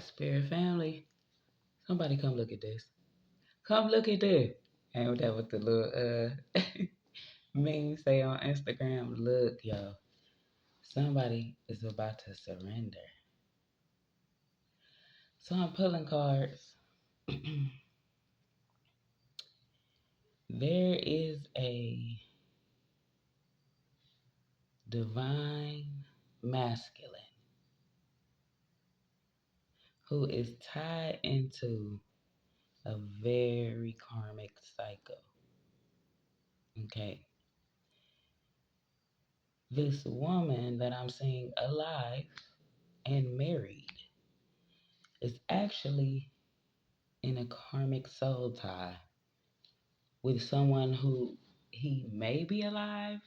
Spirit family, somebody come look at this. Come look at this. Ain't that what the little meme say on Instagram? Look, yo, somebody is about to surrender. So I'm pulling cards. There is a divine masculine who is tied into a very karmic cycle. Okay. This woman that I'm seeing alive and married is actually in a karmic soul tie with someone who he may be alive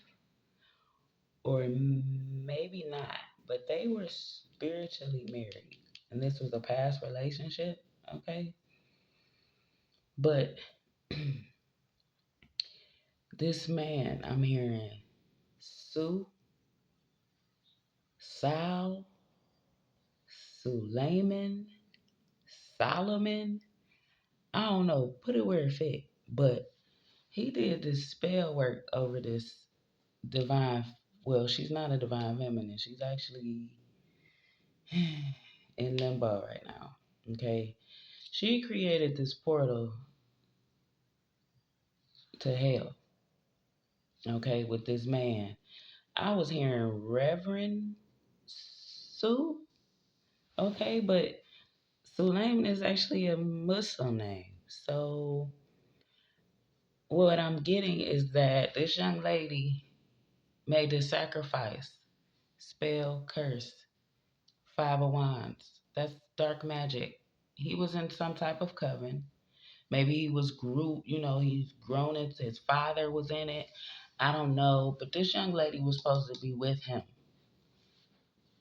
or maybe not, but they were spiritually married. And this was a past relationship, okay? But this man, I'm hearing Sue, Sal, Suleiman, Solomon. I don't know, put it where it fit. But he did this spell work over this divine. Well, she's not a divine feminine. She's actually in limbo right now. Okay. She created this portal to hell. Okay, with this man. I was hearing Reverend Sue. Okay, but Suleiman is actually a Muslim name. So what I'm getting is that this young lady made this sacrifice, spell, curse, five of wands. That's dark magic. He was in some type of coven. Maybe he was he's grown into his father was in it. I don't know. But this young lady was supposed to be with him.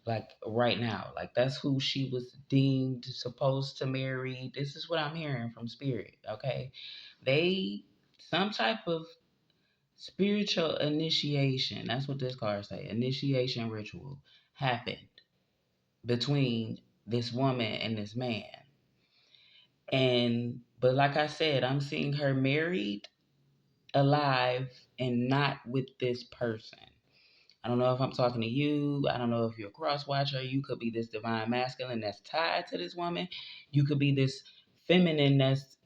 Like right now. Like that's who she was deemed supposed to marry. This is what I'm hearing from spirit. Okay. They some type of spiritual initiation. That's what this card say. Initiation ritual happened between this woman and this man. And but like I said, I'm seeing her married, alive, and not with this person. I don't know if I'm talking to you. I don't know if you're a cross watcher. You could be this divine masculine that's tied to this woman. You could be this feminine that's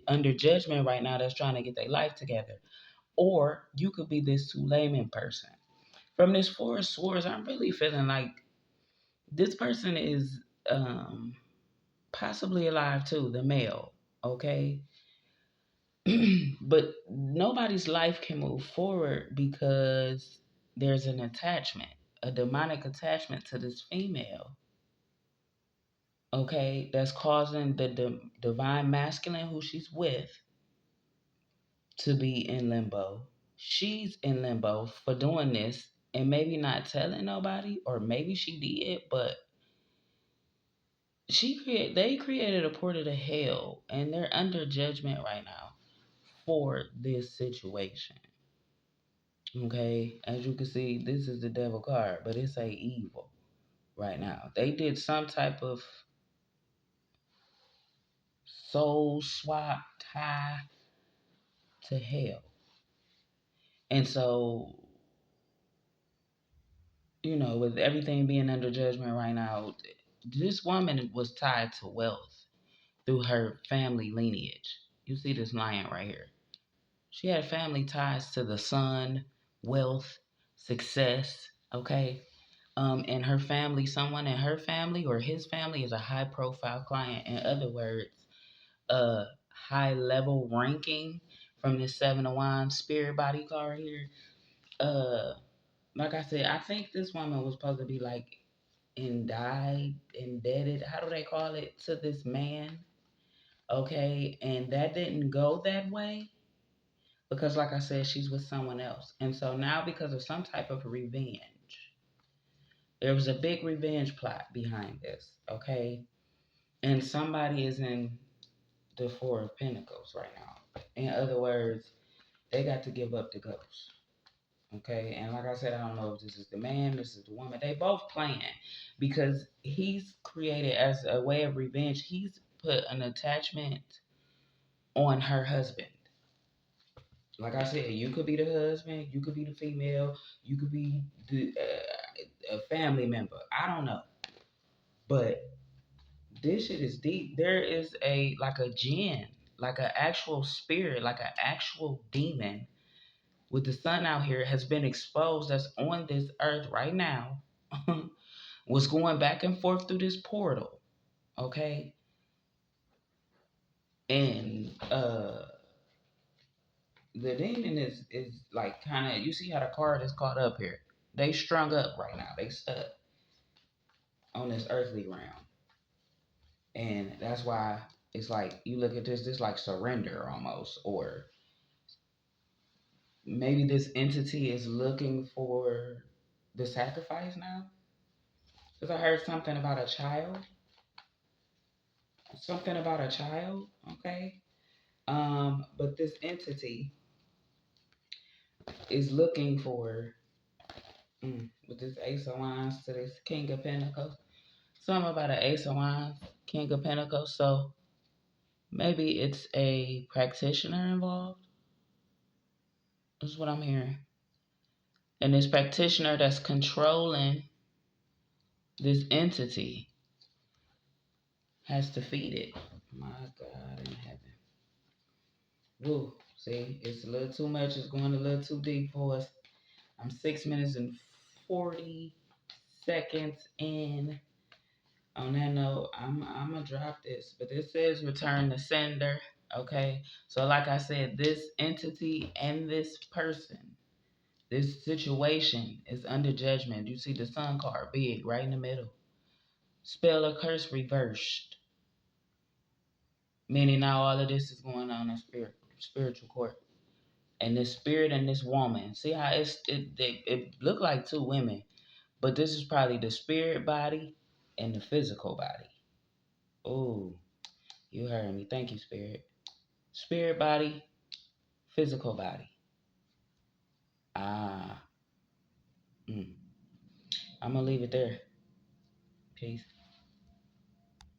under judgment right now that's trying to get their life together. Or you could be this two layman person. From this Four of Swords, I'm really feeling like this person is possibly alive too, the male, okay? But nobody's life can move forward because there's an attachment, a demonic attachment to this female, okay? That's causing the divine masculine who she's with to be in limbo. She's in limbo for doing this and maybe not telling nobody, or maybe she did, but they created a portal to hell and they're under judgment right now for this situation. Okay, as you can see, this is the devil card, but it's a evil right now. They did some type of soul swap tie to hell. And so, with everything being under judgment right now, this woman was tied to wealth through her family lineage. You see this lion right here. She had family ties to the sun, wealth, success, okay? And her family, someone in her family or his family is a high profile client. In other words, a high level ranking from this Seven of Wands spirit body card here. Uh, like I said, I think this woman was supposed to be like indebted, how do they call it, to this man, okay? And that didn't go that way because, like I said, she's with someone else. And so now, because of some type of revenge, there was a big revenge plot behind this, okay? And somebody is in the Four of Pentacles right now. In other words, they got to give up the ghost. Okay, and like I said, I don't know if this is the man, this is the woman. They both playing because he's created as a way of revenge. He's put an attachment on her husband. Like I said, you could be the husband, you could be the female, you could be a family member. I don't know, but this shit is deep. There is a like a jinn, like an actual spirit, like an actual demon with the sun out here has been exposed that's on this earth right now. Was going back and forth through this portal, okay? And the demon is like kind of, you see how the card is caught up here. They strung up right now. They stuck on this earthly realm. And that's why it's like you look at this like surrender almost, or maybe this entity is looking for the sacrifice now. Because I heard something about a child, okay? But this entity is looking for, with this Ace of Wands to this King of Pentacles, something about an Ace of Wands, King of Pentacles. So maybe it's a practitioner involved. Is what I'm hearing. And this practitioner that's controlling this entity has to feed it. My God in heaven. Woo. See, it's a little too much. It's going a little too deep for us. I'm 6 minutes and 40 seconds in. On that note, I'm gonna drop this, but this says return to sender. Okay, so like I said, this entity and this person, this situation is under judgment. You see the sun card big right in the middle. Spell or curse reversed, meaning now all of this is going on in spiritual court. And this spirit and this woman, see how it looked like two women, but this is probably the spirit body and the physical body. Oh, you heard me. Thank you, spirit. Spirit body, physical body. Ah, I'm gonna leave it there. Peace.